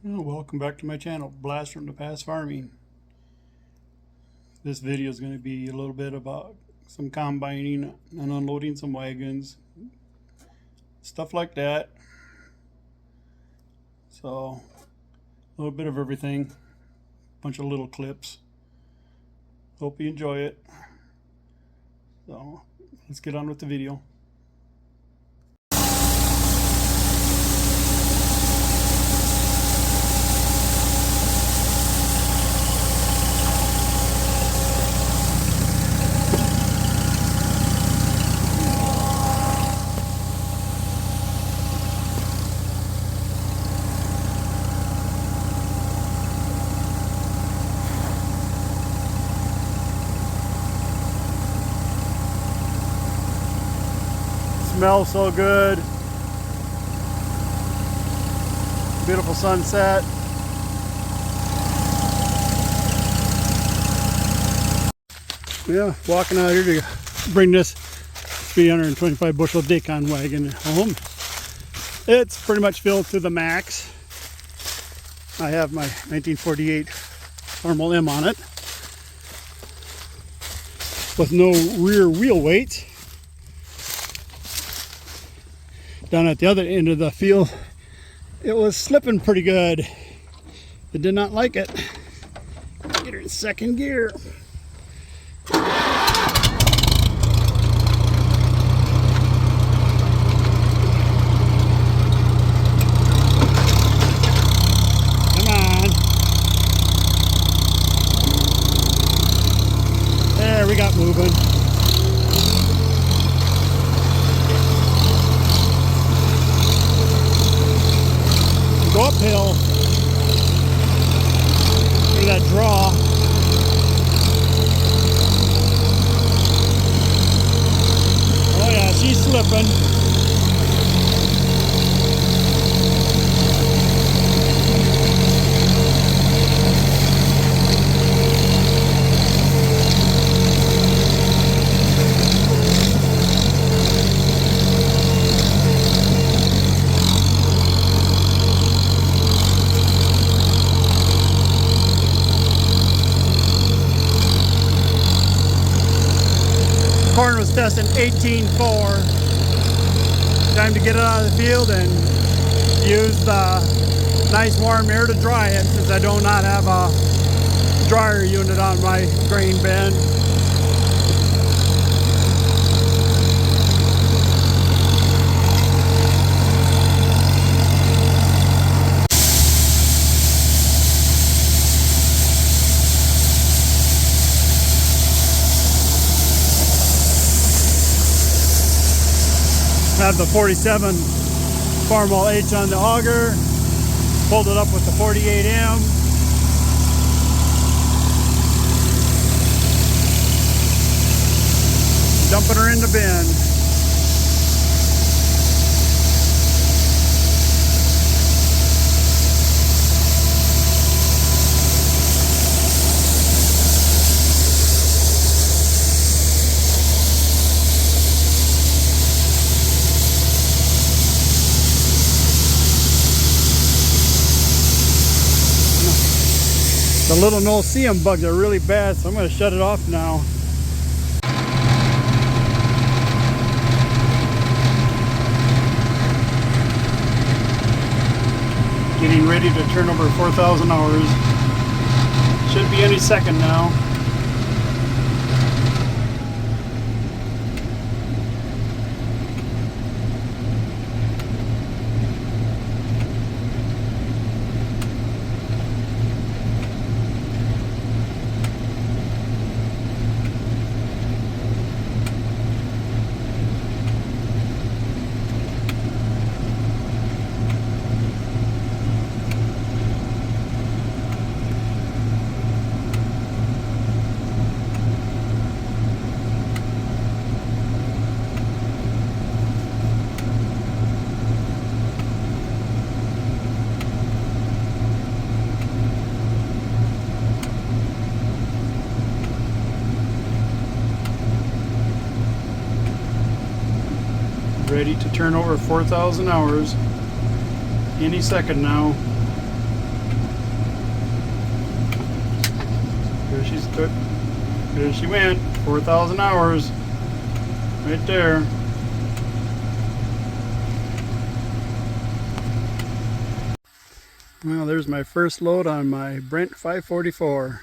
Welcome back to my channel, Blast from the Past Farming. This video is going to be a little bit about some combining and unloading some wagons, stuff like that. So, a little bit of everything, bunch of little clips. Hope you enjoy it. So, let's get on with the video. Smells so good. Beautiful sunset. Yeah, walking out here to bring this 325 bushel Dacon wagon home. It's pretty much filled to the max. I have my 1948 Farmall M on it with no rear wheel weight. Down at the other end of the field, it was slipping pretty good. It did not like it. Get her in second gear. Come on. There, we got moving. Go uphill. Look at that draw. Oh yeah, she's slipping. Corn was testing 18.4. Time to get it out of the field and use the nice warm air to dry it, since I do not have a dryer unit on my grain bin. Have the 47 Farmall H on the auger, pulled it up with the 48M. Dumping her in the bin. The little no-see-em bugs are really bad, so I'm going to shut it off now. Getting ready to turn over 4,000 hours. Should be any second now. Ready to turn over 4,000 hours any second now. There she went. 4,000 hours. Right there. Well, there's my first load on my Brent 544.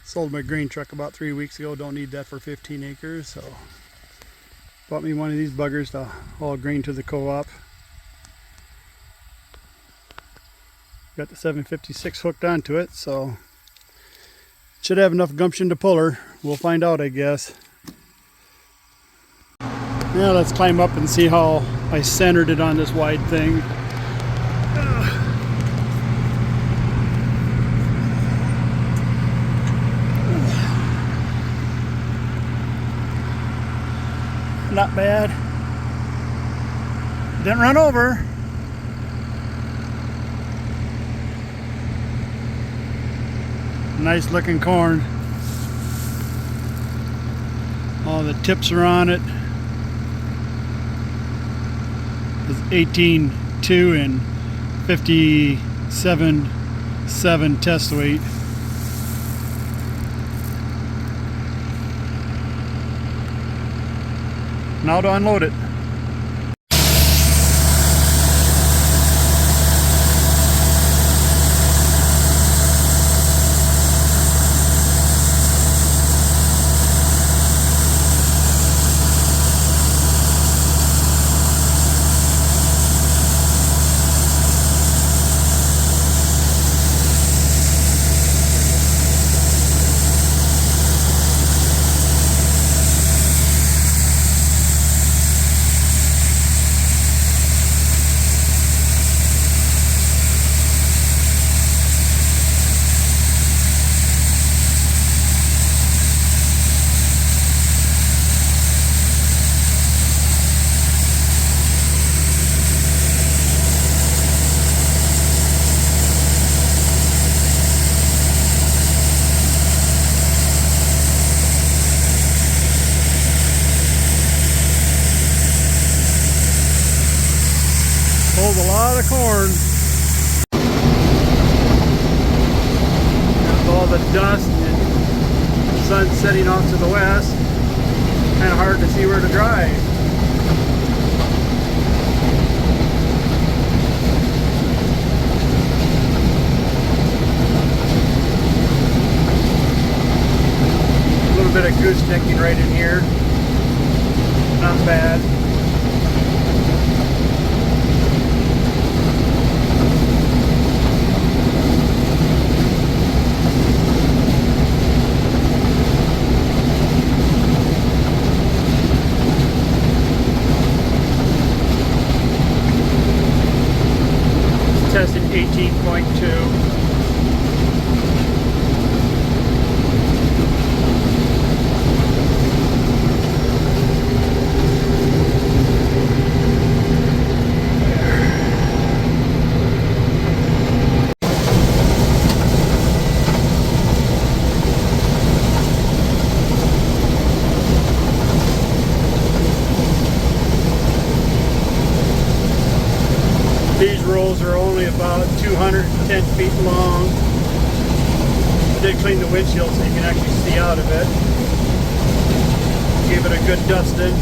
Sold my grain truck about 3 weeks ago. Don't need that for 15 acres, so bought me one of these buggers to haul grain to the co-op. Got the 756 hooked onto it, so should have enough gumption to pull her. We'll find out, I guess. Now let's climb up and see how I centered it on this wide thing. Not bad. Didn't run over. Nice looking corn. All the tips are on it. It's 18.2 and 57.7 test weight. Now to unload it. Pulls a lot of corn. With all the dust and the sun setting off to the west, kind of hard to see where to drive. A little bit of goosenecking right in here. Not bad. Tested 18.2. These rolls are only about 210 feet long. I did clean the windshield so you can actually see out of it. Gave it a good dusting.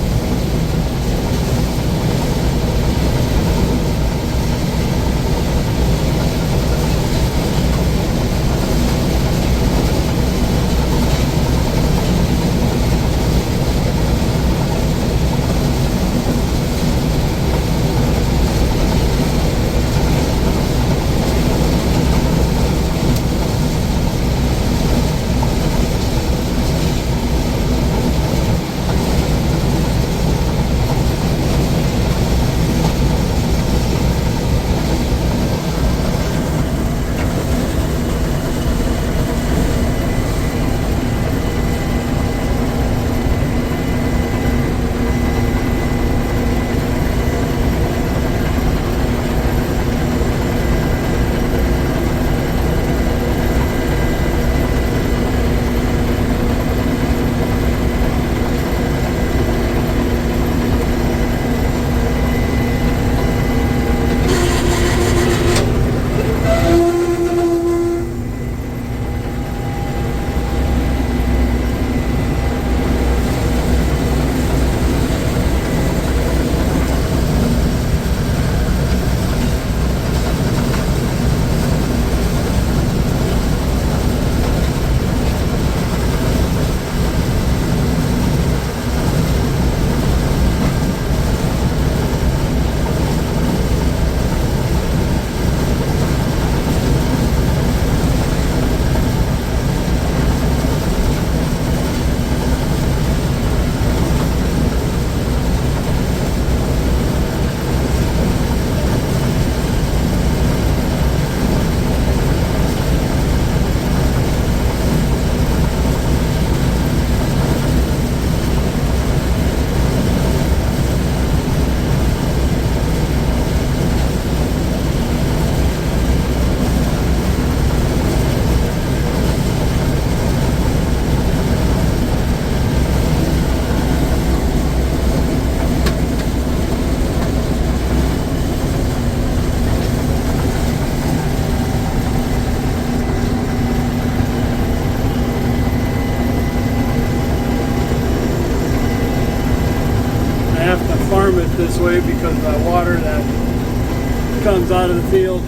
comes out of the field,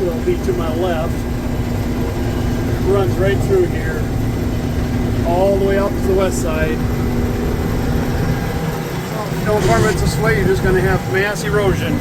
it'll be to my left. Runs right through here, all the way up to the west side. So if you don't farm it this way, you're just going to have mass erosion.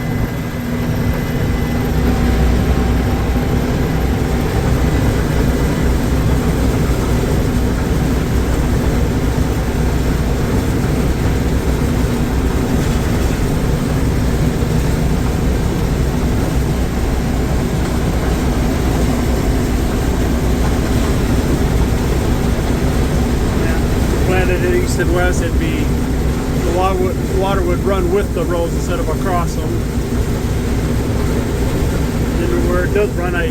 East and west, it'd be the water would run with the rows instead of across them. And where it does run, I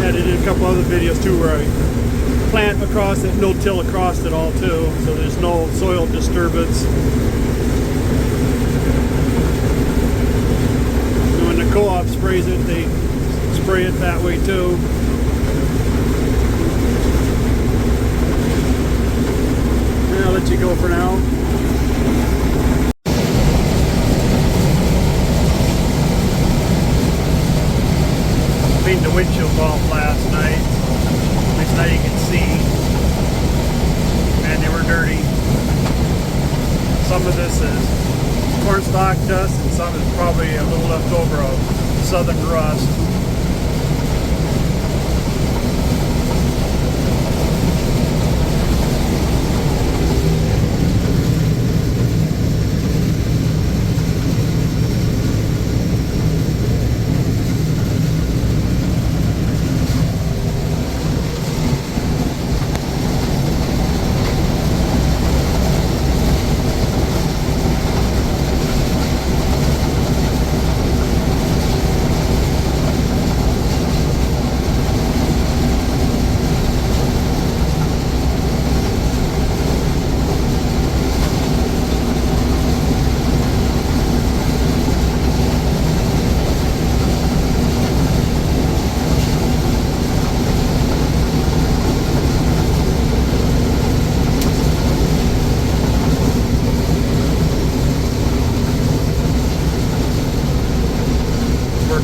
had it in a couple other videos too, where I plant across it, no-till across it all too, so there's no soil disturbance. And when the co-op sprays it, they spray it that way too. I'll let you go for now. Cleaned the windshield off last night. At least now you can see. Man, they were dirty. Some of this is cornstalk dust, and some is probably a little left over of southern rust.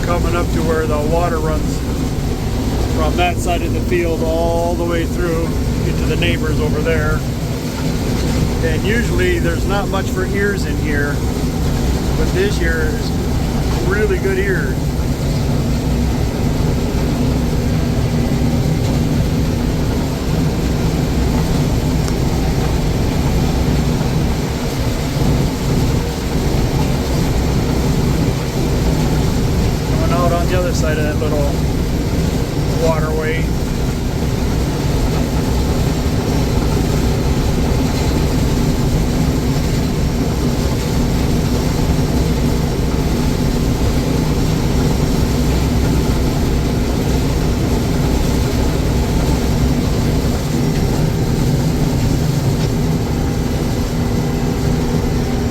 Coming up to where the water runs from that side of the field all the way through into the neighbors over there. And usually there's not much for ears in here, but this year is really good ears. The other side of that little waterway.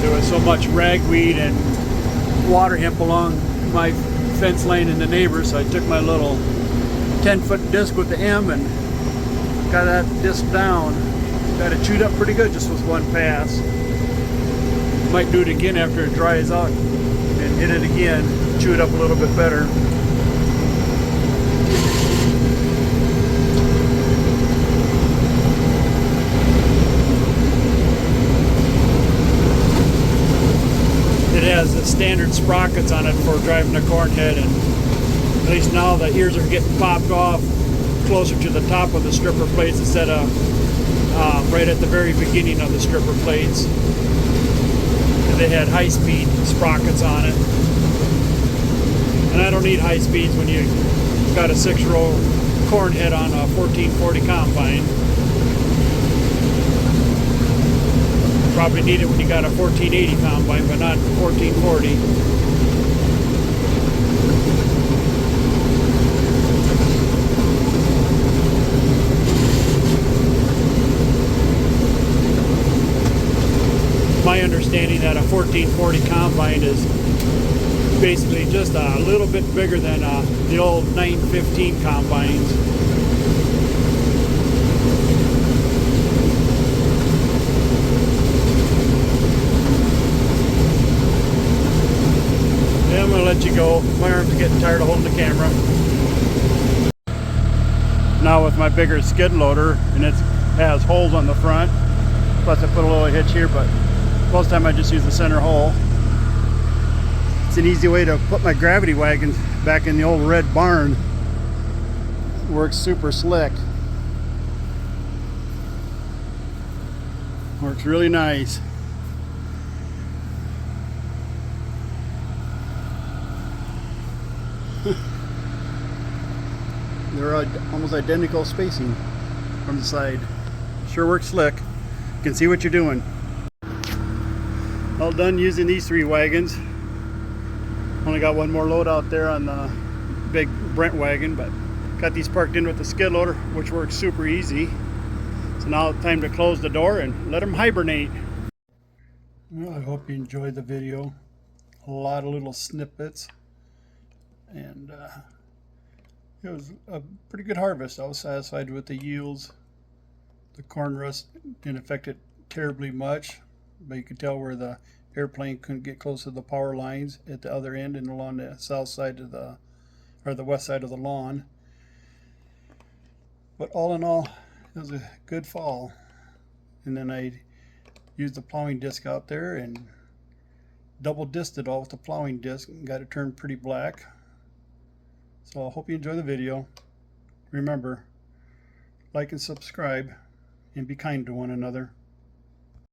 There was so much ragweed and water hemp along my fence line in the neighbors, so I took my little 10-foot disc with the M and got that disc down. Got it chewed up pretty good just with one pass. Might do it again after it dries out and hit it again, chew it up a little bit better. It has the standard sprockets on it for driving a corn head, and at least now the ears are getting popped off closer to the top of the stripper plates instead of right at the very beginning of the stripper plates. And they had high-speed sprockets on it. And I don't need high speeds when you got a 6-row corn head on a 1440 combine. Probably need it when you got a 1480 combine, but not 1440. My understanding that a 1440 combine is basically just a little bit bigger than the old 915 combines. I'm going to let let you go. My arms are getting tired of holding the camera. Now with my bigger skid loader, and it has holes on the front, plus I put a little hitch here, but most of the time I just use the center hole. It's an easy way to put my gravity wagons back in the old red barn. Works super slick. Works really nice. They're almost identical spacing from the side. Sure works slick. You can see what you're doing. All done using these 3 wagons. Only got one more load out there on the big Brent wagon, but got these parked in with the skid loader, which works super easy. So now it's time to close the door and let them hibernate. Well, I hope you enjoyed the video. A lot of little snippets, and it was a pretty good harvest. I was satisfied with the yields. The corn rust didn't affect it terribly much, but you could tell where the airplane couldn't get close to the power lines at the other end and along the south side of the, or the west side of the lawn. But all in all, it was a good fall. And then I used the plowing disc out there and double disced it all with the plowing disc and got it turned pretty black. So I hope you enjoy the video. Remember, like and subscribe, and be kind to one another.